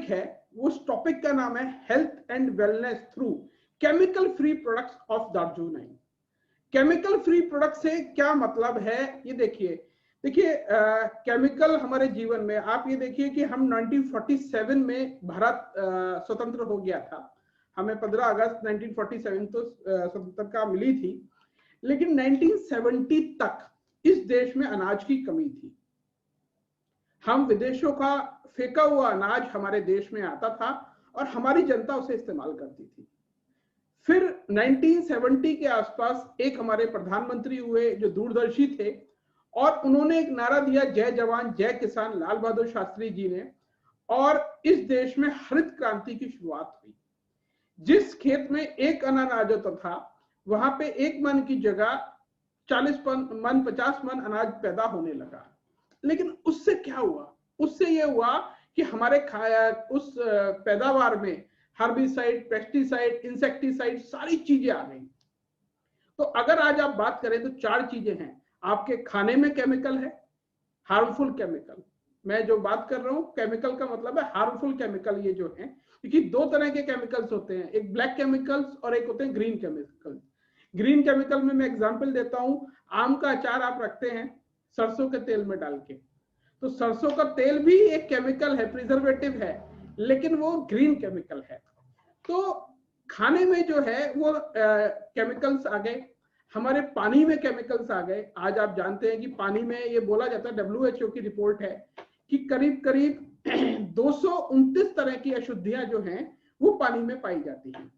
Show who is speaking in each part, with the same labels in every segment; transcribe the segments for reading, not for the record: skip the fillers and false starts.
Speaker 1: है, उस टॉपिक का नाम है health and wellness through chemical free products of Darjeeling. Chemical free product से क्या मतलब है, ये देखिए केमिकल हमारे जीवन में, आप ये देखिए कि हम 1947 में भारत स्वतंत्र हो गया था, हमें 15 अगस्त 1947 तो स्वतंत्रता मिली थी, लेकिन 1970 तक इस देश में अनाज की कमी थी। हम विदेशों का फेंका हुआ अनाज हमारे देश में आता था और हमारी जनता उसे इस्तेमाल करती थी। फिर 1970 के आसपास एक हमारे प्रधानमंत्री हुए जो दूरदर्शी थे, और उन्होंने एक नारा दिया, जय जवान जय किसान, लाल बहादुर शास्त्री जी ने, और इस देश में हरित क्रांति की शुरुआत हुई। जिस खेत में एक अनाज आ जाता था, वहां पे 1 मन की जगह 40 मन 50 मन अनाज पैदा होने लगा। लेकिन उससे क्या हुआ, उससे यह हुआ कि हमारे उस पैदावार में हर्बिसाइड, पेस्टिसाइड, इंसेक्टिसाइड सारी चीजें आ गई। तो अगर आज आप बात करें तो 4 चीजें हैं। आपके खाने में केमिकल है, हार्मफुल केमिकल। मैं जो बात कर रहा हूं केमिकल का मतलब है हार्मफुल केमिकल, ये जो है, क्योंकि 2 तरह के केमिकल्स होते हैं, एक ब्लैक केमिकल्स और एक होते हैं ग्रीन केमिकल्स। ग्रीन केमिकल में मैं एग्जांपल देता हूं, आम का अचार आप रखते हैं सरसों के तेल में डाल के, तो सरसों का तेल भी एक केमिकल है, प्रिजर्वेटिव है, लेकिन वो ग्रीन केमिकल है। तो खाने में जो है वो केमिकल्स आ गए, हमारे पानी में केमिकल्स आ गए। आज आप जानते हैं कि पानी में ये बोला जाता है, WHO की रिपोर्ट है कि करीब करीब 229 तरह की अशुद्धियां जो हैं वो पानी में पाई जाती हैं।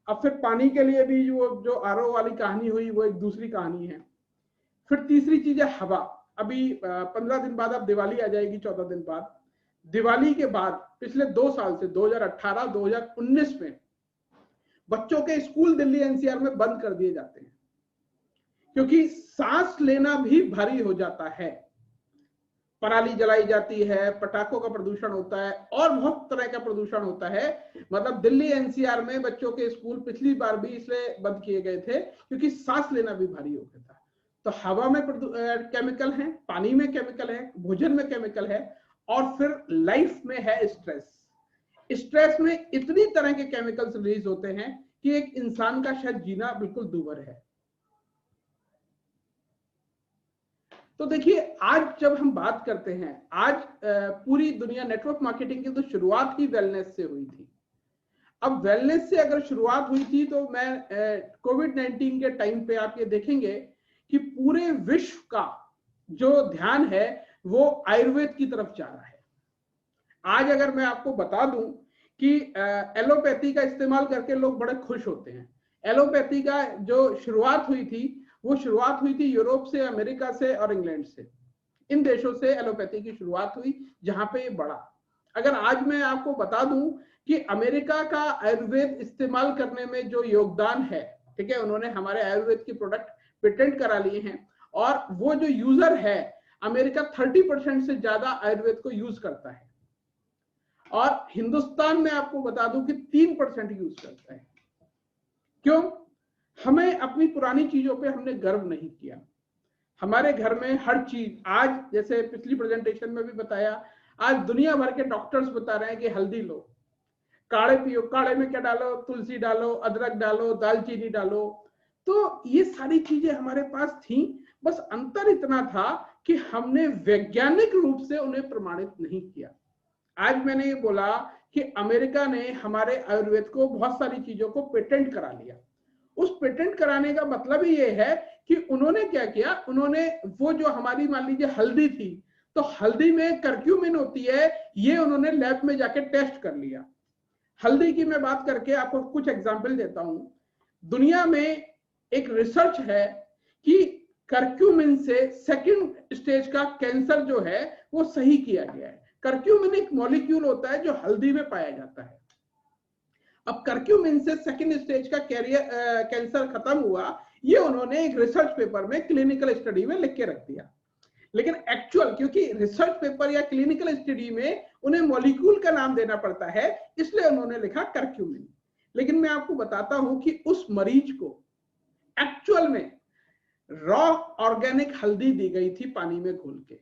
Speaker 1: अब फिर पानी के लिए भी जो RO वाली कहानी हुई वो एक दूसरी कहानी है। फिर तीसरी चीज है हवा। अभी 15 दिन बाद अब दिवाली आ जाएगी, 14 दिन बाद। दिवाली के बाद पिछले 2 साल से 2018 2019 में बच्चों के स्कूल दिल्ली NCR में बंद कर दिए जाते हैं, क्योंकि सांस लेना भी भारी हो जाता है। पराली जलाई जाती है, पटाखों का प्रदूषण होता है और बहुत तरह का प्रदूषण होता है। मतलब दिल्ली NCR में बच्चों के स्कूल पिछली बार भी इसलिए बंद किए गए थे क्योंकि सांस लेना भी भारी हो गया था। तो हवा में केमिकल है, पानी में केमिकल है, भोजन में केमिकल है, और फिर लाइफ में है स्ट्रेस। स्ट्रेस में इतनी तरह के केमिकल्स रिलीज होते हैं कि एक इंसान का शायद जीना बिल्कुल दूभर है। तो देखिए, आज जब हम बात करते हैं, आज पूरी दुनिया नेटवर्क मार्केटिंग की तो शुरुआत ही वेलनेस से हुई थी। अब वेलनेस से अगर शुरुआत हुई थी तो मैं कोविड-19 के टाइम पे आप ये देखेंगे कि पूरे विश्व का जो ध्यान है वो आयुर्वेद की तरफ जा रहा है। आज अगर मैं आपको बता दूं कि एलोपैथी का इस्तेमाल करके लोग बड़े खुश होते हैं। एलोपैथी का जो शुरुआत हुई थी वो शुरुआत हुई थी यूरोप से, अमेरिका से और इंग्लैंड से। इन देशों से एलोपैथी की शुरुआत हुई, जहां पे ये बढ़ा। अगर आज मैं आपको बता दूं कि अमेरिका का आयुर्वेद इस्तेमाल करने में जो योगदान है, ठीक है, उन्होंने हमारे आयुर्वेद की प्रोडक्ट पेटेंट करा लिए हैं, और वो जो यूजर है अमेरिका 30% से ज्यादा आयुर्वेद को यूज करता है, और हिंदुस्तान में आपको बता दूं कि 3% यूज करता है। क्यों? हमें अपनी पुरानी चीजों पे हमने गर्व नहीं किया। हमारे घर में हर चीज, आज जैसे पिछली प्रेजेंटेशन में भी बताया, आज दुनिया भर के डॉक्टर्स बता रहे हैं कि हल्दी लो, काढ़े पियो, काढ़े में क्या डालो, तुलसी डालो, अदरक डालो, दालचीनी डालो। तो ये सारी चीजें हमारे पास थी, बस अंतर इतना था कि हमने वैज्ञानिक रूप से उन्हें प्रमाणित नहीं किया। आज मैंने ये बोला कि अमेरिका ने हमारे आयुर्वेद को बहुत सारी चीजों को पेटेंट करा लिया। उस पेटेंट कराने का मतलब ही ये है कि उन्होंने क्या किया, उन्होंने वो जो हमारी मान लीजिए हल्दी थी, तो हल्दी में कर्क्यूमिन होती है, ये उन्होंने लैब में जाके टेस्ट कर लिया। हल्दी की मैं बात करके आपको कुछ एग्जांपल देता हूं। दुनिया में एक रिसर्च है कि कर्क्यूमिन से 2nd स्टेज का कैंसर जो है वो सही किया गया है। कर्क्यूमिन एक मॉलिक्यूल होता है जो हल्दी में पाया जाता है। अब कर्क्यूमिन से 2nd स्टेज का कैंसर खत्म हुआ, ये उन्होंने एक रिसर्च पेपर में, क्लिनिकल स्टडी में लिख के रख दिया। लेकिन एक्चुअल, क्योंकि रिसर्च पेपर या क्लिनिकल स्टडी में उन्हें मॉलिक्यूल का नाम देना पड़ता है, इसलिए उन्होंने लिखा कर्क्यूमिन। लेकिन मैं आपको बताता हूं कि उस मरीज को एक्चुअल में रॉ ऑर्गेनिक हल्दी दी गई थी पानी में घोल के।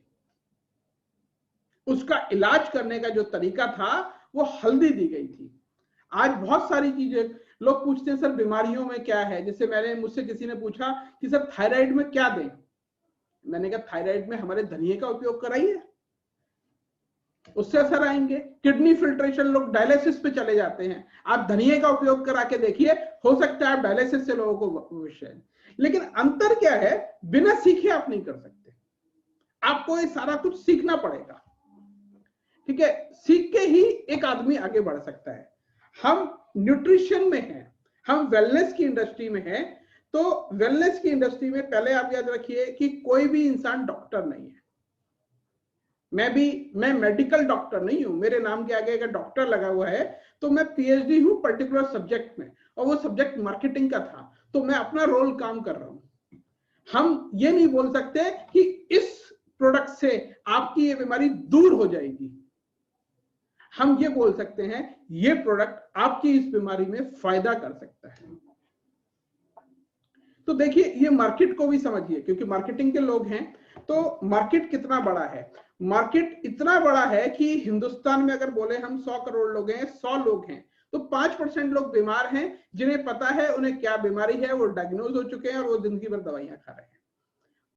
Speaker 1: उसका इलाज करने का जो तरीका था वो हल्दी दी गई थी। आज बहुत सारी चीजें लोग पूछते हैं सर बीमारियों में क्या है, जैसे मुझसे किसी ने पूछा कि सर थायराइड में क्या दें, मैंने कहा थायराइड में हमारे धनिये का उपयोग कराइए, उससे असर आएंगे। किडनी फिल्ट्रेशन, लोग डायलिसिस पे चले जाते हैं, आप धनिये का उपयोग करा के देखिए, हो सकता है आप डायलिसिस से लोगों को भविष्य है। लेकिन अंतर क्या है, बिना सीखे आप नहीं कर सकते, आपको ये सारा कुछ सीखना पड़ेगा, ठीक है। सीख के ही एक आदमी आगे बढ़ सकता है। हम न्यूट्रिशन में हैं, हम वेलनेस की इंडस्ट्री में हैं, तो वेलनेस की इंडस्ट्री में पहले आप याद रखिए कि कोई भी इंसान डॉक्टर नहीं है। मैं मेडिकल डॉक्टर नहीं हूं, मेरे नाम के आगे अगर डॉक्टर लगा हुआ है तो मैं पीएचडी हूं पर्टिकुलर सब्जेक्ट में, और वो सब्जेक्ट मार्केटिंग का था, तो मैं अपना रोल काम कर रहा हूं। हम ये नहीं बोल सकते कि इस प्रोडक्ट से आपकी ये बीमारी दूर हो जाएगी, हम ये बोल सकते हैं ये प्रोडक्ट आपकी इस बीमारी में फायदा कर सकता है। तो देखिए ये मार्केट को भी समझिए, क्योंकि मार्केटिंग के लोग हैं, तो मार्केट कितना बड़ा है। मार्केट इतना बड़ा है कि हिंदुस्तान में अगर बोले हम 100 करोड़ लोग हैं, 100 लोग हैं, तो 5% लोग बीमार हैं, जिन्हें पता है उन्हें क्या बीमारी है, वो डायग्नोज हो चुके हैं और वो जिंदगी भर दवाइयां खा रहे हैं।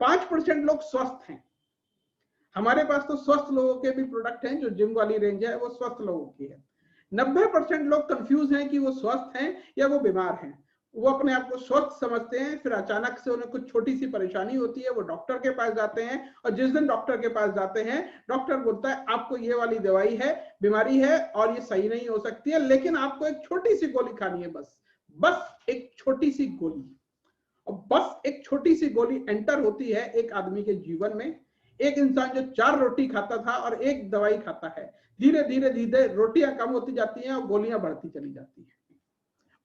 Speaker 1: 5% लोग स्वस्थ हैं। हमारे पास तो स्वस्थ लोगों के भी प्रोडक्ट हैं, जो जिम वाली रेंज है वो स्वस्थ लोगों की है। 90% लोग कंफ्यूज हैं कि वो स्वस्थ हैं या वो बीमार हैं। वो अपने आप को स्वस्थ समझते हैं, फिर अचानक से उन्हें कुछ छोटी सी परेशानी होती है, वो डॉक्टर के पास जाते हैं, और जिस दिन डॉक्टर के पास जाते हैं, डॉक्टर बोलता है आपको ये वाली दवाई है, बीमारी है और ये सही नहीं हो सकती है, लेकिन आपको एक छोटी सी गोली खानी है, बस एक छोटी सी गोली। और बस एक छोटी सी गोली एंटर होती है एक आदमी के जीवन में। एक इंसान जो 4 रोटी खाता था और एक दवाई खाता है, धीरे धीरे धीरे रोटियां कम होती जाती हैं और गोलियां बढ़ती चली जाती हैं।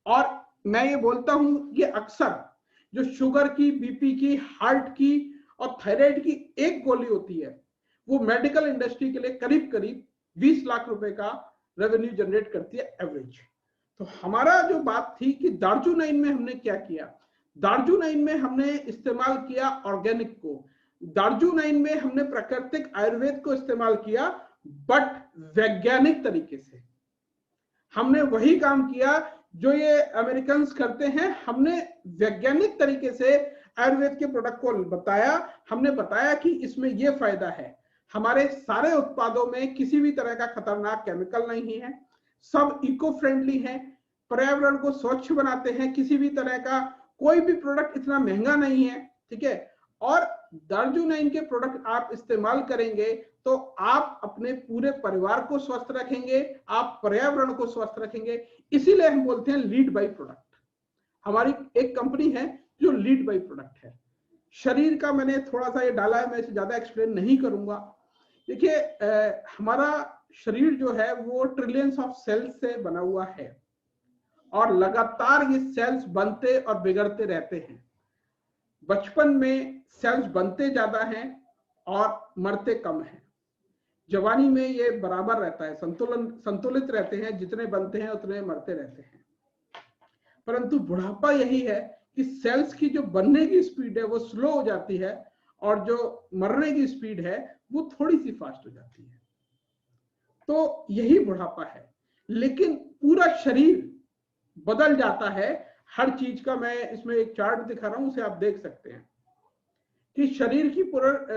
Speaker 1: और मैं ये बोलता हूं कि अक्सर जो शुगर की, बीपी की, हार्ट की और थायराइड की एक गोली होती है, वो मेडिकल इंडस्ट्री के लिए करीब करीब 20 लाख रुपए का रेवेन्यू जनरेट करती है एवरेज। तो हमारा जो बात थी कि दार्जुनाइन में हमने क्या किया, दार्जुनाइन में हमने इस्तेमाल किया ऑर्गेनिक को, दार्जुनाइन में हमने प्राकृतिक आयुर्वेद को इस्तेमाल किया, बट वैज्ञानिक तरीके से। हमने वही काम किया जो ये अमेरिकन्स करते हैं, हमने वैज्ञानिक तरीके से आयुर्वेद के प्रोडक्ट को बताया, हमने बताया कि इसमें ये फायदा है। हमारे सारे उत्पादों में किसी भी तरह का खतरनाक केमिकल नहीं है, सब इको फ्रेंडली है, पर्यावरण को स्वच्छ बनाते हैं, किसी भी तरह का कोई भी प्रोडक्ट इतना महंगा नहीं है, ठीक है। और दार्जुनाइन के प्रोडक्ट आप इस्तेमाल करेंगे तो आप अपने पूरे परिवार को स्वस्थ रखेंगे, आप पर्यावरण को स्वस्थ रखेंगे। इसीलिए हम बोलते हैं लीड बाय प्रोडक्ट। हमारी एक कंपनी है जो लीड बाय प्रोडक्ट है। शरीर का मैंने थोड़ा सा ये डाला है, मैं इसे ज्यादा एक्सप्लेन नहीं करूंगा। देखिए हमारा शरीर जो है वो ट्रिलियंस ऑफ सेल्स से बना हुआ है, और लगातार ये सेल्स बनते और बिगड़ते रहते हैं। बचपन में सेल्स बनते ज्यादा हैं और मरते कम हैं। जवानी में ये बराबर रहता है, संतुलित रहते हैं, जितने बनते हैं उतने मरते रहते हैं। परंतु बुढ़ापा यही है कि सेल्स की जो बनने की स्पीड है वो स्लो हो जाती है, और जो मरने की स्पीड है वो थोड़ी सी फास्ट हो जाती है। तो यही बुढ़ापा है। लेकिन पूरा शरीर बदल जाता है हर चीज का। मैं इसमें एक चार्ट दिखा रहा हूं, उसे आप देख सकते हैं कि शरीर की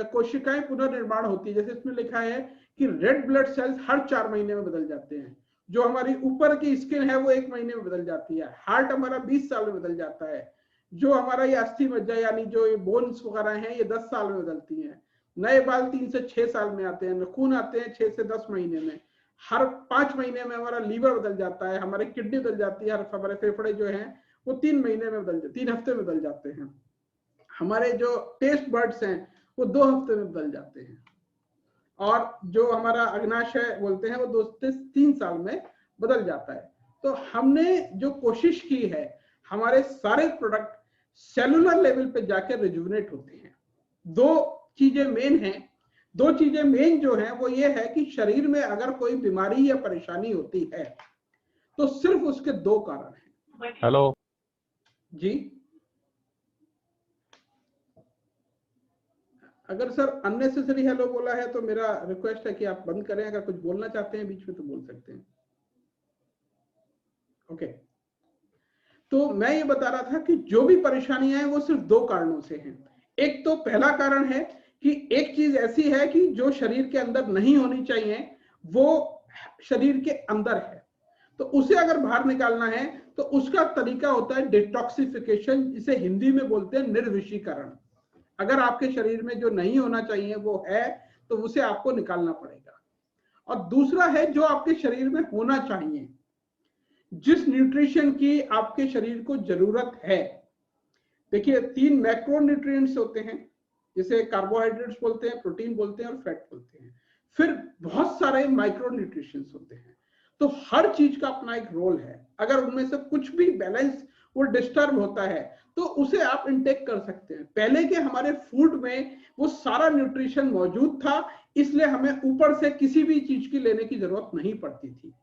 Speaker 1: कोशिकाएं पुनर्निर्माण होती है। जैसे इसमें लिखा है कि रेड ब्लड सेल्स हर 4 महीने में बदल जाते हैं, जो हमारी ऊपर की स्किन है वो 1 महीने में बदल जाती है, हार्ट हमारा 20 साल में बदल जाता है, जो हमारा ये अस्थि मज्जा यानी जो ये बोन्स वगैरह हैं ये 10 साल में बदलती हैं, नए बाल 3 से 6 साल में आते हैं, नखून आते हैं 6 से 10 महीने में, हर 5 महीने में हमारा लीवर बदल जाता है, हमारी किडनी बदल जाती है, हमारे फेफड़े जो हैं वो 3 महीने में बदल 3 हफ्ते में बदल जाते हैं, हमारे जो टेस्ट बर्ड्स हैं वो 2 हफ्ते में बदल जाते हैं, और जो हमारा अग्नाशय बोलते हैं वो 2 से 3 साल में बदल जाता है। तो हमने जो कोशिश की है, हमारे सारे प्रोडक्ट सेलुलर लेवल पे जाकर रिजुविनेट होते हैं। 2 चीजें मेन हैं, 2 चीजें मेन जो हैं वो ये है कि शरीर में अगर कोई बीमारी या परेशानी होती है तो सिर्फ उसके 2 कारण हैं।
Speaker 2: हेलो
Speaker 1: जी, अगर सर अननेसेसरी हेलो बोला है तो मेरा रिक्वेस्ट है कि आप बंद करें, अगर कुछ बोलना चाहते हैं बीच में तो बोल सकते हैं। ओके, तो मैं ये बता रहा था कि जो भी परेशानियां हैं वो सिर्फ दो कारणों से हैं। एक तो पहला कारण है कि एक चीज ऐसी है कि जो शरीर के अंदर नहीं होनी चाहिए वो शरीर के अंदर है, तो उसे अगर बाहर निकालना है तो उसका तरीका होता है डिटॉक्सिफिकेशन, जिसे हिंदी में बोलते हैं निर्विषीकरण। अगर आपके शरीर में जो नहीं होना चाहिए वो है तो उसे आपको निकालना पड़ेगा। और दूसरा है जो आपके शरीर में होना चाहिए, जिस न्यूट्रिशन की आपके शरीर को जरूरत है। देखिए 3 मैक्रो न्यूट्रिएंट्स होते हैं, जिसे कार्बोहाइड्रेट्स बोलते हैं, प्रोटीन बोलते हैं और फैट बोलते हैं। फिर बहुत सारे माइक्रो न्यूट्रिशंस होते हैं। तो हर चीज का अपना एक रोल है। अगर उनमें से कुछ भी बैलेंस वो डिस्टर्ब होता है तो उसे आप इनटेक कर सकते हैं। पहले के हमारे फूड में वो सारा न्यूट्रिशन मौजूद था, इसलिए हमें ऊपर से किसी भी चीज की लेने की जरूरत नहीं पड़ती थी।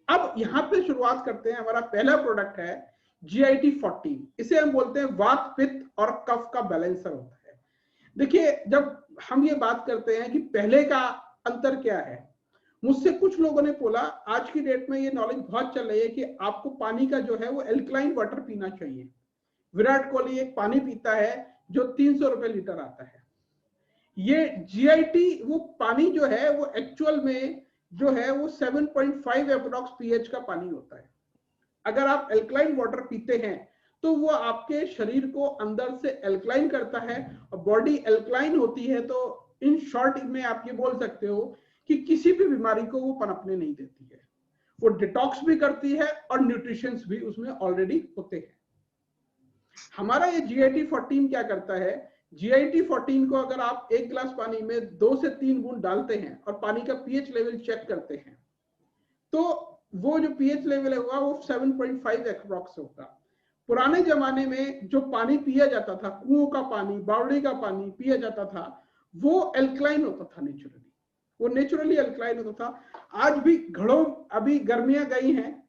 Speaker 1: अब यहां पे शुरुआत करते हैं। हमारा पहला प्रोडक्ट है GIT 14। इसे हम बोलते हैं वात पित्त और कफ का बैलेंसर होता है। देखिए जब हम ये बात करते हैं कि पहले का अंतर क्या है, मुझसे कुछ लोगों ने बोला, आज की डेट में ये नॉलेज बहुत चल रही है कि आपको पानी का जो है वो एल्कलाइन वाटर पीना चाहिए। विराट कोहली एक पानी पीता है जो 300 रुपए लीटर आता है। ये GIT वो पानी जो है वो एक्चुअल में जो है वो 7.5 अप्रोक्स pH का पानी होता है। अगर आप एल्कलाइन वाटर पीते हैं तो वो आपके शरीर को अंदर से एल्कलाइन करता है, और बॉडी एल्कलाइन होती है तो इन शॉर्ट में आप ये बोल सकते हो कि किसी भी बीमारी को वो पनपने नहीं देती है। वो डिटॉक्स भी करती है और न्यूट्रिशंस भी उसमें ऑलरेडी होते हैं। हमारा ये GIT 14 क्या करता है, GIT 14 को अगर आप एक गिलास पानी में 2 से 3 बूंद डालते हैं और पानी का pH लेवल चेक करते हैं तो वो जो pH लेवल होगा वो 7.5 अप्रॉक्स होगा। पुराने जमाने में जो पानी पिया जाता था, कुओं का पानी, बावड़ी का पानी पिया जाता था, वो एल्कलाइन होता था नेचुरली, वो नेचुरली एल्कलाइन होता था। आज भी घड़ों, अभी गर्मियां गई हैं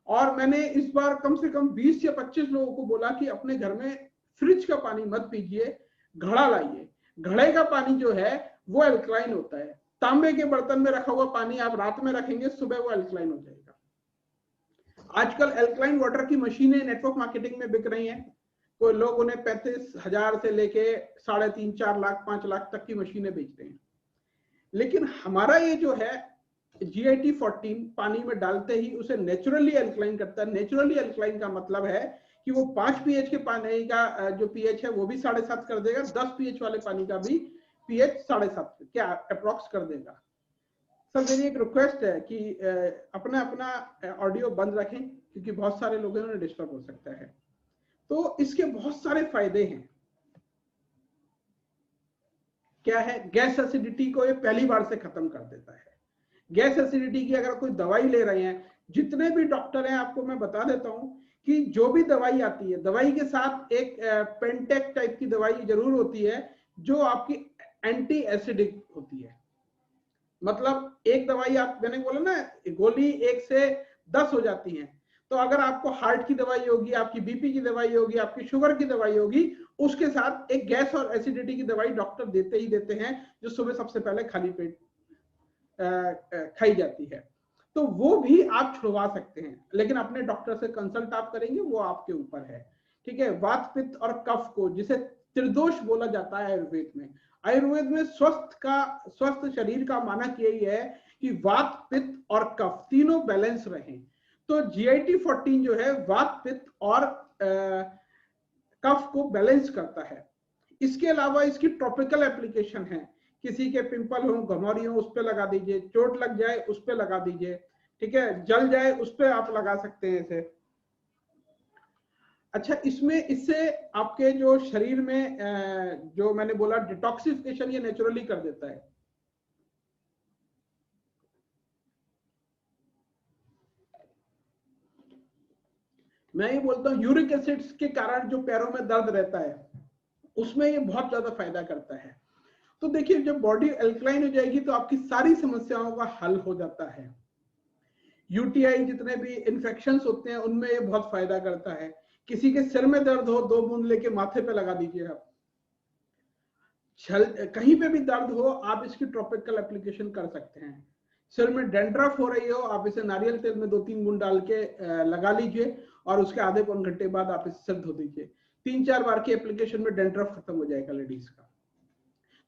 Speaker 1: और मैंने इस बार कम से कम 20 या 25 लोगों को बोला कि अपने घर में फ्रिज का पानी मत पीजिए, घड़ा लाइए। घड़े का पानी जो है वो एल्कलाइन होता है। तांबे के बर्तन में रखा हुआ पानी आप रात में रखेंगे, सुबह वो एल्कलाइन हो जाएगा। आजकल एल्कलाइन वाटर की मशीनें नेटवर्क मार्केटिंग में बिक रही हैं। कोई लोग उन्हें 35,000 से लेके 3.5, 4 लाख, 5 लाख तक की मशीनें बेच रहे हैं। लेकिन हमारा ये जो है GIT 14 पानी में डालते ही उसे नेचुरली एल्कलाइन करता है। नेचुरली एल्कलाइन का मतलब है कि वो 5 pH के पानी का जो pH है वो भी 7.5 कर देगा, 10 pH वाले पानी का भी pH 7.5 क्या अप्रोक्स कर देगा। सर मेरी एक रिक्वेस्ट है कि अपना अपना ऑडियो बंद रखें, क्योंकि बहुत सारे लोगों ने डिस्टर्ब हो सकता है। तो इसके बहुत सारे फायदे हैं। क्या है, गैस एसिडिटी को ये पहली बार से खत्म कर देता है। गैस एसिडिटी की अगर कोई दवाई ले रहे हैं, जितने भी डॉक्टर हैं आपको मैं बता देता हूं कि जो भी दवाई आती है, दवाई के साथ एक पेंटेक टाइप की दवाई जरूर होती है जो आपकी एंटी एसिडिक होती है। मतलब एक दवाई आप, मैंने बोला ना गोली 1 से 10 हो जाती है, तो अगर आपको हार्ट की दवाई होगी, आपकी बीपी की दवाई होगी, आपकी शुगर की दवाई होगी, उसके साथ एक गैस और एसिडिटी की दवाई डॉक्टर देते ही देते हैं, जो सुबह सबसे पहले खाली पेट खाई जाती है। तो वो भी आप छुड़वा सकते हैं, लेकिन अपने डॉक्टर से कंसल्ट आप करेंगे, वो आपके ऊपर है। ठीक है, वात पित्त और कफ को, जिसे त्रिदोष बोला जाता है आयुर्वेद में। आयुर्वेद में स्वस्थ शरीर का मानक यही है कि वात पित्त और कफ तीनों बैलेंस रहें। तो GIT 14 जो है वात पित्त और कफ को बैलेंस करता है। इसके अलावा इसकी टॉपिकल एप्लीकेशन है। किसी के पिंपल हो, घमौरी हो, उस पर लगा दीजिए। चोट लग जाए उस पर लगा दीजिए। ठीक है, जल जाए उस पर आप लगा सकते हैं इसे। अच्छा, इससे आपके जो शरीर में जो मैंने बोला डिटॉक्सिफिकेशन, ये नेचुरली कर देता है। मैं ये बोलता हूँ यूरिक एसिड्स के कारण जो पैरों में दर्द रहता है उसमें ये बहुत ज्यादा फायदा करता है। तो देखिए जब बॉडी अल्कलाइन हो जाएगी तो आपकी सारी समस्याओं का हल हो जाता है। यूटीआई जितने भी इन्फेक्शंस होते हैं उनमें ये बहुत फायदा करता है। किसी के सिर में दर्द हो, 2 बूंद लेके माथे पे लगा दीजिए आप। कहीं पे भी दर्द हो आप इसकी टॉपिकल एप्लीकेशन कर सकते हैं। सिर में डेंड्रफ हो रही हो, आप इसे नारियल तेल में 2-3 बूंद डाल के लगा लीजिए और उसके आधे पौन घंटे बाद आप इसे सिर धो दीजिए। 3-4 बार की एप्लीकेशन में डेंड्रफ खत्म हो जाएगा लेडीज का।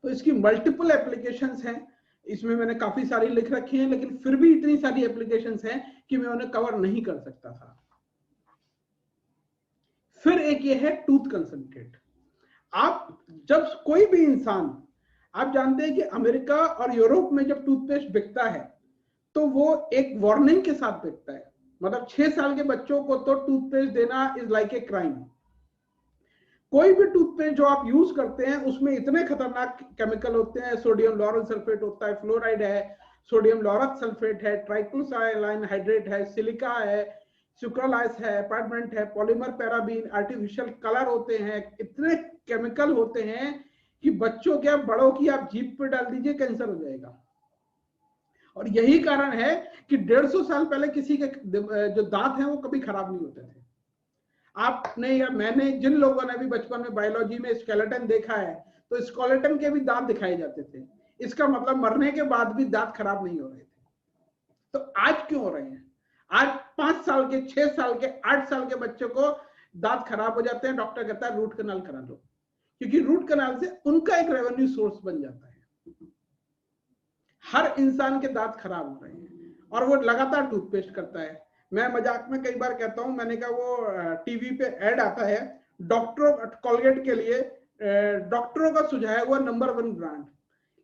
Speaker 1: तो इसकी मल्टीपल एप्लीकेशंस हैं, इसमें मैंने काफी सारी लिख रखी हैं, लेकिन फिर भी इतनी सारी एप्लीकेशंस हैं कि मैं उन्हें कवर नहीं कर सकता था। फिर एक ये है टूथ कंसंट्रेट। आप जब कोई भी इंसान, आप जानते हैं कि अमेरिका और यूरोप में जब टूथपेस्ट बिकता है तो वो एक वार्निंग के साथ बिकता है। मतलब 6 साल के बच्चों को तो टूथपेस्ट देना इज लाइक ए क्राइम। कोई भी टूथपेस्ट जो आप यूज करते हैं उसमें इतने खतरनाक केमिकल होते हैं, सोडियम लॉरल सल्फेट होता है, फ्लोराइड है, सोडियम लॉरक सल्फेट है, ट्राइक्लोसाइलाइन हाइड्रेट है, सिलिका है, सुक्रालाइस है, अपार्टमेंट है, पॉलीमर पैराबीन, आर्टिफिशियल कलर होते हैं, इतने केमिकल होते हैं कि बच्चों क्या बड़ों की आप जीभ पे डाल दीजिए कैंसर हो जाएगा। और यही कारण है कि 150 साल पहले किसी के जो दांत हैं वो कभी खराब नहीं होते थे। आपने या मैंने, जिन लोगों ने भी बचपन में बायोलॉजी में स्केलेटन देखा है, तो स्केलेटन के भी दांत दिखाए जाते थे। इसका मतलब मरने के बाद भी दांत खराब नहीं हो रहे थे। तो आज क्यों हो रहे हैं? आज 5 साल के, 6 साल के, 8 साल के बच्चों को दांत खराब हो जाते हैं, डॉक्टर कहता है रूट कनाल करा लो, क्योंकि रूट कनाल से उनका एक रेवेन्यू सोर्स बन जाता है। हर इंसान के दांत खराब हो रहे हैं और वो लगातार टूथपेस्ट करता है। मैं मजाक में कई बार कहता हूं, मैंने कहा वो टीवी पे ऐड आता है डॉक्टरों, कोलगेट के लिए डॉक्टरों का सुझाया हुआ नंबर 1 ब्रांड,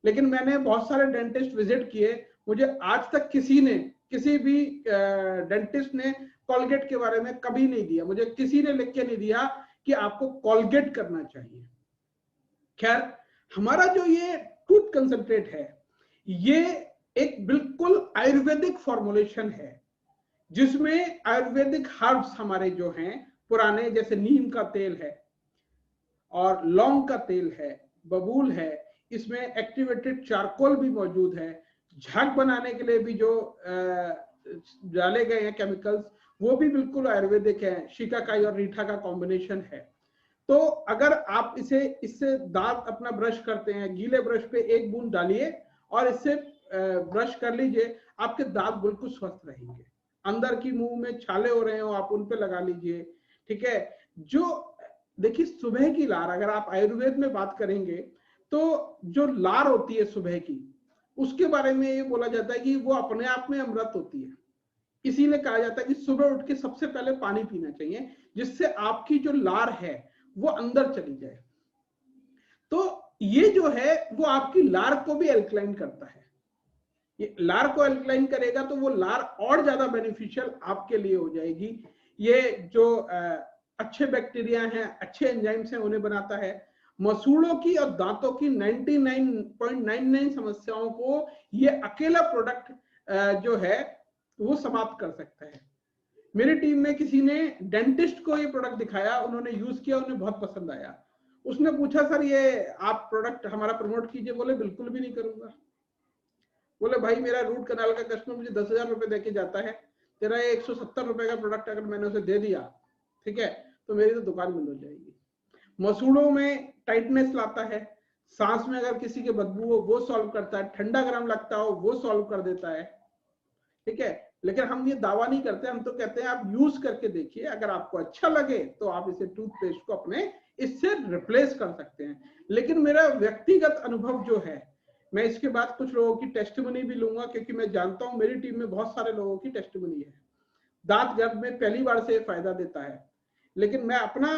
Speaker 1: लेकिन मैंने बहुत सारे डेंटिस्ट विजिट किए, मुझे आज तक किसी भी डेंटिस्ट ने कोलगेट के बारे में कभी नहीं दिया, मुझे किसी ने लिख के नहीं दिया कि आपको कोलगेट करना चाहिए। खैर, हमारा जो ये टूथ कंसंट्रेट है ये एक बिल्कुल आयुर्वेदिक फॉर्मुलेशन है, जिसमें आयुर्वेदिक हर्ब्स हमारे जो हैं पुराने, जैसे नीम का तेल है और लौंग का तेल है, बबूल है, इसमें एक्टिवेटेड चारकोल भी मौजूद है, झाग बनाने के लिए भी जो डाले गए हैं केमिकल्स वो भी बिल्कुल आयुर्वेदिक है, शिकाकाई और रीठा का कॉम्बिनेशन है। तो अगर आप इससे दांत अपना ब्रश करते हैं, गीले ब्रश पे 1 बूंद डालिए और इससे ब्रश कर लीजिए, आपके दांत बिल्कुल स्वस्थ रहेंगे। अंदर की मुंह में छाले हो रहे हो आप उन पे लगा लीजिए, ठीक है। जो देखिए सुबह की लार, अगर आप आयुर्वेद में बात करेंगे तो जो लार होती है सुबह की, उसके बारे में ये बोला जाता है कि वो अपने आप में अमृत होती है। इसीलिए कहा जाता है कि सुबह उठ के सबसे पहले पानी पीना चाहिए, जिससे आपकी जो लार है वो अंदर चली जाए। तो ये जो है वो आपकी लार को भी एल्कलाइन करता है। ये लार को एल्कलाइन करेगा तो वो लार और ज्यादा बेनिफिशियल आपके लिए हो जाएगी। ये जो अच्छे बैक्टीरिया हैं, अच्छे एंजाइम्स हैं, उन्हें बनाता है। मसूड़ों की और दांतों की 99.99 समस्याओं को ये अकेला प्रोडक्ट जो है वो समाप्त कर सकता है। मेरी टीम में किसी ने डेंटिस्ट को ये प्रोडक्ट दिखाया, उन्होंने यूज किया, उन्हें बहुत पसंद आया। उसने पूछा सर ये आप प्रोडक्ट हमारा प्रमोट कीजिए। बोले बिल्कुल भी नहीं करूंगा। बोले भाई मेरा रूट कनाल का कस्टमर मुझे 10,000 रुपए देके जाता है, तेरा ये 170 रुपए का प्रोडक्ट अगर मैंने उसे दे दिया, ठीक है, तो मेरी तो दुकान बंद हो जाएगी। मसूड़ों में टाइटनेस लाता है, सांस में अगर किसी के बदबू हो वो सॉल्व करता है, ठंडा गर्म लगता हो वो सॉल्व कर देता है, ठीक है। लेकिन हम ये दावा नहीं करते, हम तो कहते हैं आप यूज करके देखिए, अगर आपको अच्छा लगे तो आप इसे टूथपेस्ट को अपने इससे रिप्लेस कर सकते हैं। लेकिन मेरा व्यक्तिगत अनुभव जो है, मैं इसके बाद कुछ लोगों की टेस्टिमनी भी लूंगा, क्योंकि मैं जानता हूं मेरी टीम में बहुत सारे लोगों की टेस्टिमनी है। दांत गर्भ में पहली बार से फायदा देता है, लेकिन मैं अपना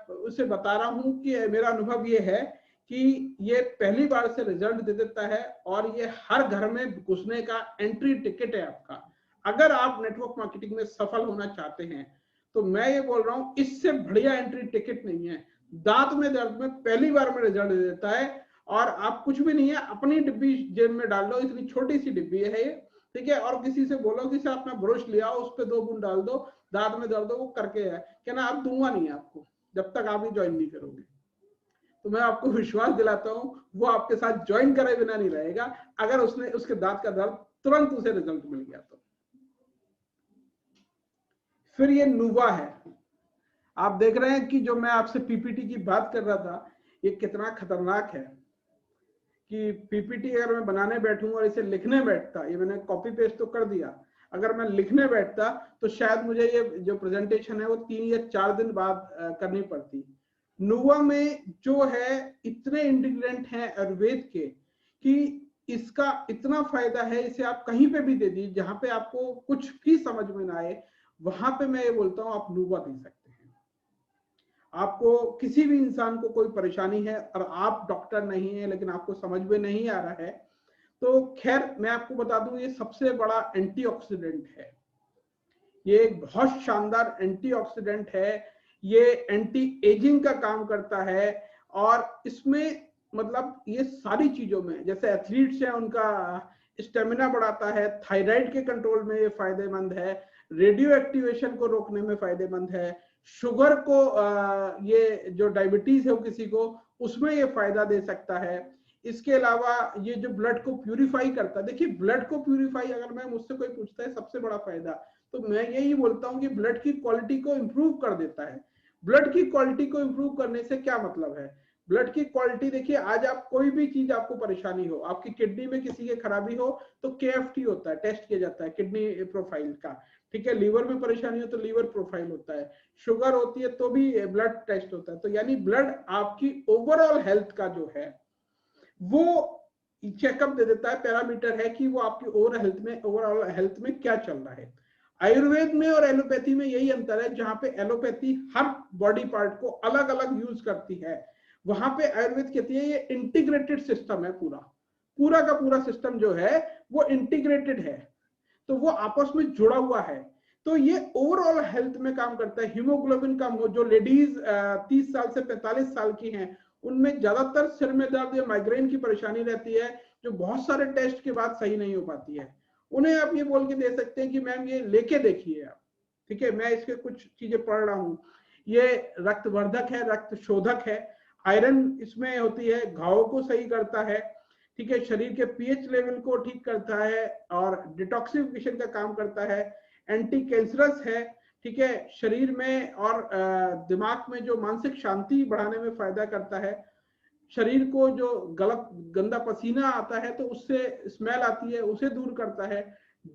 Speaker 1: उसे बता रहा हूं कि मेरा अनुभव ये है कि ये पहली बार से रिजल्ट दे देता है और ये हर घर में घुसने का एंट्री टिकट है आपका। अगर आप नेटवर्क मार्केटिंग में सफल होना चाहते हैं तो मैं ये बोल रहा हूं, इससे बढ़िया एंट्री टिकट नहीं है। दांत में दर्द में पहली बार में रिजल्ट दे देता है और आप कुछ भी नहीं है, अपनी डिब्बी जेब में डाल लो, इतनी छोटी सी डिब्बी है ये, ठीक है। और किसी से बोलो कि सर अपना ब्रश लिया उस पर 2 बूंद डाल दो, दांत में दर्द हो वो करके है, कहना आप दूंगा नहीं आपको जब तक आप ये ज्वाइन नहीं करोगे। तो मैं आपको विश्वास दिलाता हूं वो आपके साथ ज्वाइन करे बिना नहीं रहेगा, अगर उसने उसके दांत का दर्द तुरंत उसे रिजल्ट मिल गया तो। फिर ये नुवा है। आप देख रहे हैं कि जो मैं आपसे पीपीटी की बात कर रहा था ये कितना खतरनाक है। कि पीपीटी अगर मैं बनाने बैठूं और इसे लिखने बैठता, ये मैंने कॉपी पेस्ट तो कर दिया, अगर मैं लिखने बैठता तो शायद मुझे ये जो प्रेजेंटेशन है वो 3 या 4 दिन बाद करनी पड़ती। नुवा में जो है इतने इंग्रेडिएंट हैं आयुर्वेद के कि इसका इतना फायदा है, इसे आप कहीं पे भी दे दीजिए, जहां पे आपको कुछ भी समझ में ना आए वहां पे मैं ये बोलता हूं आप नुवा दे सकते हैं। आपको किसी भी इंसान को कोई परेशानी है और आप डॉक्टर नहीं है लेकिन आपको समझ में नहीं आ रहा है, तो खैर मैं आपको बता दूं ये सबसे बड़ा एंटीऑक्सीडेंट है। ये एक बहुत शानदार एंटीऑक्सीडेंट है, ये एंटी एजिंग का काम करता है। और इसमें मतलब ये सारी चीजों में, जैसे एथलीट्स हैं उनका स्टेमिना बढ़ाता है, थायराइड के कंट्रोल में ये फायदेमंद है, रेडियो एक्टिवेशन को रोकने में फायदेमंद है, शुगर को ये जो डायबिटीज है किसी को उसमें ये फायदा दे सकता है। इसके अलावा ये जो ब्लड को प्यूरिफाई करता है, देखिए ब्लड को प्यूरिफाई अगर मैं मुझसे कोई पूछता है सबसे बड़ा फायदा, तो मैं यही बोलता हूं कि ब्लड की क्वालिटी को इंप्रूव कर देता है। ब्लड की क्वालिटी को इंप्रूव करने से क्या मतलब है? ब्लड की क्वालिटी देखिए, आज आप कोई भी चीज आपको परेशानी हो, आपकी किडनी में किसी की खराबी हो तो केएफटी होता है, टेस्ट किया जाता है किडनी प्रोफाइल का, ठीक है। लीवर में परेशानी हो तो लीवर प्रोफाइल होता है, शुगर होती है तो भी ब्लड टेस्ट होता है। तो यानी ब्लड आपकी ओवरऑल हेल्थ का जो है वो चेकअप दे देता है, पैरामीटर है कि वो आपकी ओवरऑल हेल्थ में क्या चल रहा है। आयुर्वेद में और एलोपैथी में यही अंतर है, जहां पे एलोपैथी हर बॉडी पार्ट को अलग अलग यूज करती है, वहां पे आयुर्वेद कहती है ये इंटीग्रेटेड सिस्टम है, पूरा का पूरा सिस्टम जो है वो इंटीग्रेटेड है, तो वो आपस में जुड़ा हुआ है। तो ये ओवरऑल हेल्थ में काम करता है। हीमोग्लोबिन कम हो, जो लेडीज 30 साल से 45 साल की हैं उनमें ज्यादातर सिर में दर्द या माइग्रेन की परेशानी रहती है, जो बहुत सारे टेस्ट के बाद सही नहीं हो पाती है। उन्हें आप ये बोल के दे सकते हैं कि मैम ये लेके देखिए आप, ठीक है, मैं इसके कुछ चीजें पढ़ रहा हूँ, ये रक्तवर्धक है, रक्त शोधक है, आयरन इसमें होती है, घावों को सही करता है, ठीक है, शरीर के पीएच लेवल को ठीक करता है और डिटॉक्सिफिकेशन का काम करता है, एंटी कैंसरस है, ठीक है, शरीर में और दिमाग में जो मानसिक शांति बढ़ाने में फायदा करता है, शरीर को जो गलत गंदा पसीना आता है तो उससे स्मेल आती है उसे दूर करता है,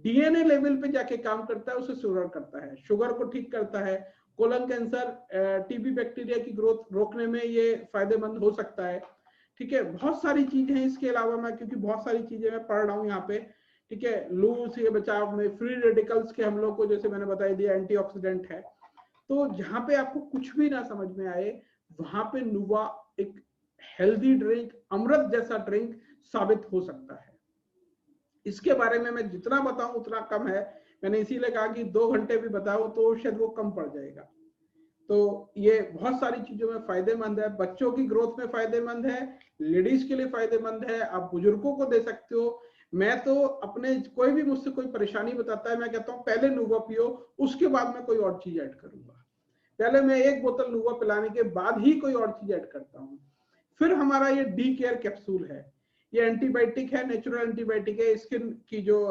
Speaker 1: डीएनए लेवल पे जाके काम करता है, उसे सुधार करता है, शुगर को ठीक करता है, कोलन कैंसर, टीबी बैक्टीरिया की ग्रोथ रोकने में ये फायदेमंद हो सकता है, ठीक है। बहुत सारी चीजें हैं इसके अलावा, मैं क्योंकि बहुत सारी चीजें मैं पढ़ रहा हूँ यहाँ पे, ठीक है, लू से बचाव में, फ्री रेडिकल्स के हम लोग को जैसे मैंने बताई दिया एंटीऑक्सीडेंट है। तो जहां पे आपको कुछ भी ना समझ में आए वहां पे नुवा एक हेल्दी ड्रिंक, अमृत जैसा ड्रिंक साबित हो सकता है। इसके बारे में मैं जितना बताऊं उतना कम है, मैंने इसीलिए कहा कि 2 घंटे भी बताओ तो शायद वो कम पड़ जाएगा। तो ये बहुत सारी चीजों में फायदेमंद है, बच्चों की ग्रोथ में फायदेमंद है, लेडीज के लिए फायदेमंद है, आप बुजुर्गों को दे सकते हो। मैं तो अपने कोई भी मुझसे कोई परेशानी बताता है, मैं कहता हूँ पहले नुवा पियो, उसके बाद मैं कोई और चीज ऐड करूंगा। पहले मैं 1 बोतल नुवा पिलाने के बाद ही कोई और चीज ऐड करता हूँ। फिर हमारा ये डी केयर कैप्सूल है, ये एंटीबायोटिक है, नेचुरल एंटीबायोटिक है, स्किन की जो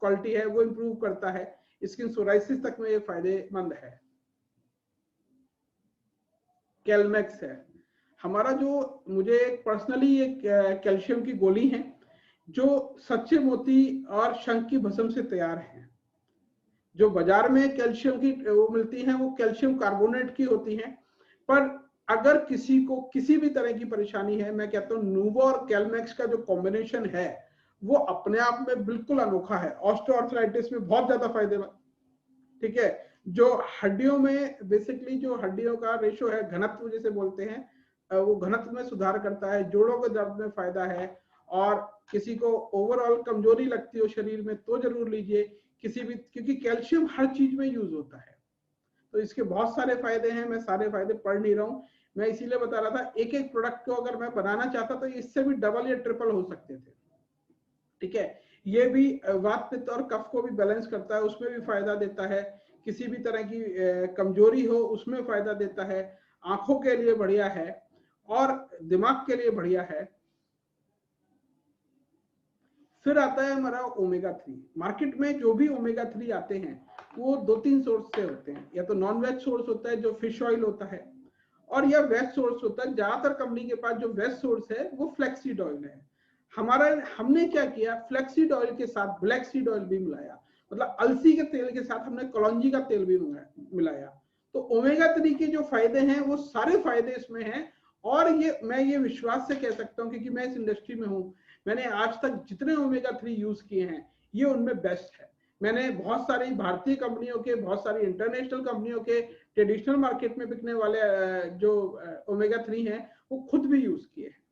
Speaker 1: क्वालिटी है वो इंप्रूव करता है, स्किन सोराइसिस तक में ये फायदेमंद है। कैलमैक्स है हमारा, जो मुझे पर्सनली एक कैल्शियम की गोली है जो सच्चे मोती और शंख की भस्म से तैयार है। जो बाजार में कैल्शियम की वो मिलती हैं वो कैल्शियम कार्बोनेट की होती हैं, पर अगर किसी को किसी भी तरह की परेशानी है, मैं कहता हूँ नूवो और कैलमैक्स का जो कॉम्बिनेशन है वो अपने आप में बिल्कुल अनोखा है, ऑस्टियोआर्थराइटिस में बहुत ज्यादा फायदेमंद, ठीक है। जो हड्डियों में बेसिकली जो हड्डियों का रेशो है, घनत्व जिसे बोलते हैं, वो घनत्व में सुधार करता है, जोड़ों के दर्द में फायदा है, और किसी को ओवरऑल कमजोरी लगती हो शरीर में तो जरूर लीजिए किसी भी, क्योंकि कैल्शियम हर चीज में यूज होता है। तो इसके बहुत सारे फायदे हैं, मैं सारे फायदे पढ़ नहीं रहा हूँ, मैं इसीलिए बता रहा था एक एक प्रोडक्ट को अगर मैं बनाना चाहता तो इससे भी डबल या ट्रिपल हो सकते थे, ठीक है। ये भी वात पित्त और कफ को भी बैलेंस करता है, उसमें भी फायदा देता है, किसी भी तरह की कमजोरी हो उसमें फायदा देता है, आंखों के लिए बढ़िया है और दिमाग के लिए बढ़िया है। फिर आता है हमारा ओमेगा 3। मार्केट में जो भी ओमेगा 3 आते हैं वो 2-3 सोर्स से होते हैं, या तो नॉन वेज सोर्स होता है जो फिश ऑयल होता है, और यह वेस्ट सोर्स होता है। ज्यादातर कंपनी के पास जो वेस्ट सोर्स है वो फ्लैक्सीड ऑयल है। हमने क्या किया, फ्लैक्सीड ऑयल के साथ ब्लैक सीड ऑयल भी मिलाया, मतलब अलसी के तेल के साथ हमने कलौंजी का तेल भी मिलाया। तो ओमेगा 3 के जो फायदे हैं वो सारे फायदे इसमें हैं। और ये मैं ये विश्वास से कह सकता हूँ, क्योंकि मैं इस इंडस्ट्री में हूँ, मैंने आज तक जितने ओमेगा 3 यूज किए हैं ये उनमें बेस्ट है। मैंने बहुत सारी भारतीय कंपनियों के, बहुत सारी इंटरनेशनल कंपनियों के, ट्रेडिशनल मार्केट में बिकने वाले जो ओमेगा 3 हैं वो खुद भी यूज किए हैं।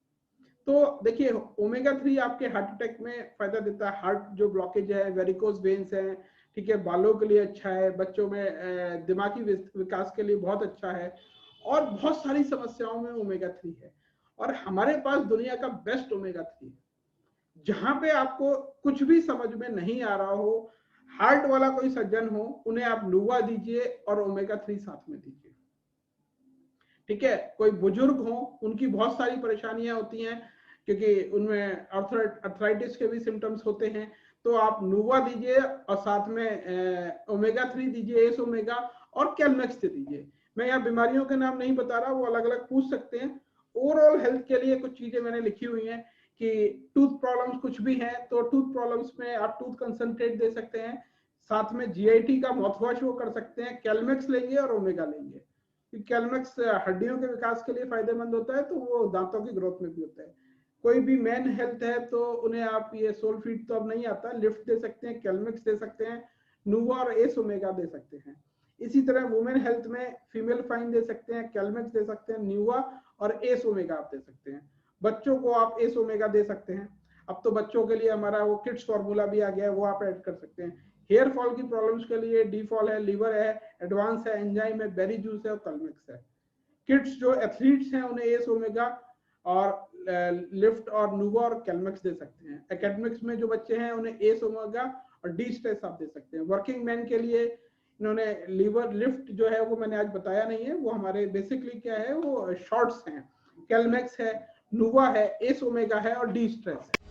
Speaker 1: तो देखिए ओमेगा 3 आपके हार्ट अटैक में फायदा देता है, हार्ट जो ब्लॉकेज है, वेरिकोज वेन्स है, ठीक है, बालों के लिए अच्छा है, बच्चों में दिमागी विकास के लिए बहुत अच्छा है, और बहुत सारी समस्याओं में ओमेगा 3 है। और हमारे पास दुनिया का बेस्ट ओमेगा 3 है। जहां पे आपको कुछ भी समझ में नहीं आ रहा हो, हार्ट वाला कोई सज्जन हो, उन्हें आप नुवा दीजिए और ओमेगा 3 साथ में दीजिए, ठीक है। कोई बुजुर्ग हो, उनकी बहुत सारी परेशानियां होती हैं, क्योंकि उनमें अर्थराइटिस के भी सिम्टम्स होते हैं, तो आप नुवा दीजिए और साथ में ओमेगा 3 दीजिए, एस ओमेगा, और कैलमेक्स दीजिए। मैं यहाँ बीमारियों के नाम नहीं बता रहा, वो अलग अलग पूछ सकते हैं। ओवरऑल हेल्थ के लिए कुछ चीजें मैंने लिखी हुई हैं कि टूथ प्रॉब्लम्स कुछ भी हैं तो टूथ प्रॉब्लम्स में आप टूथ कंसंट्रेट दे सकते हैं, साथ में जीआईटी का माउथवॉश वो कर सकते हैं, कैलमेक्स लेंगे और ओमेगा लेंगे। कैलमेक्स हड्डियों के विकास के लिए फायदेमंद होता है, तो वो दांतों की ग्रोथ में भी होता है। कोई भी मैन हेल्थ है तो उन्हें आप ये सोल फीड तो अब नहीं आता, लिफ्ट दे सकते हैं, कैलमेक्स दे सकते हैं, नुवा और एस ओमेगा दे सकते हैं। इसी तरह वुमेन हेल्थ में फीमेल फाइन दे सकते हैं, कैलमेक्स दे सकते हैं, न्यूवा और एस ओमेगा आप दे सकते हैं। बच्चों को आप एस ओमेगा दे सकते हैं। अब तो बच्चों के लिए हमारा वो किड्स फॉर्मूला भी आ गया है, वो आप ऐड कर सकते हैं। हेयर फॉल की प्रॉब्लम्स के लिए डी फॉल है, लीवर है, एडवांस है, एंजाइम है, बेरी जूस है और कलमेक्स है। किड्स जो एथलीट्स हैं उन्हें एस ओमेगा और लिफ्ट और नुवा और कैलमेक्स दे सकते हैं। एकेडमिक्स में जो बच्चे हैं उन्हें एस ओमेगा और डी स्ट्रेस आप दे सकते हैं। वर्किंग मैन के लिए इन्होंने लीवर लिफ्ट जो है वो मैंने आज बताया नहीं है, वो हमारे बेसिकली क्या है, वो शॉर्ट्स हैं, कैलमेक्स है, नुवा है, एस ओमेगा है और डी स्ट्रेस है।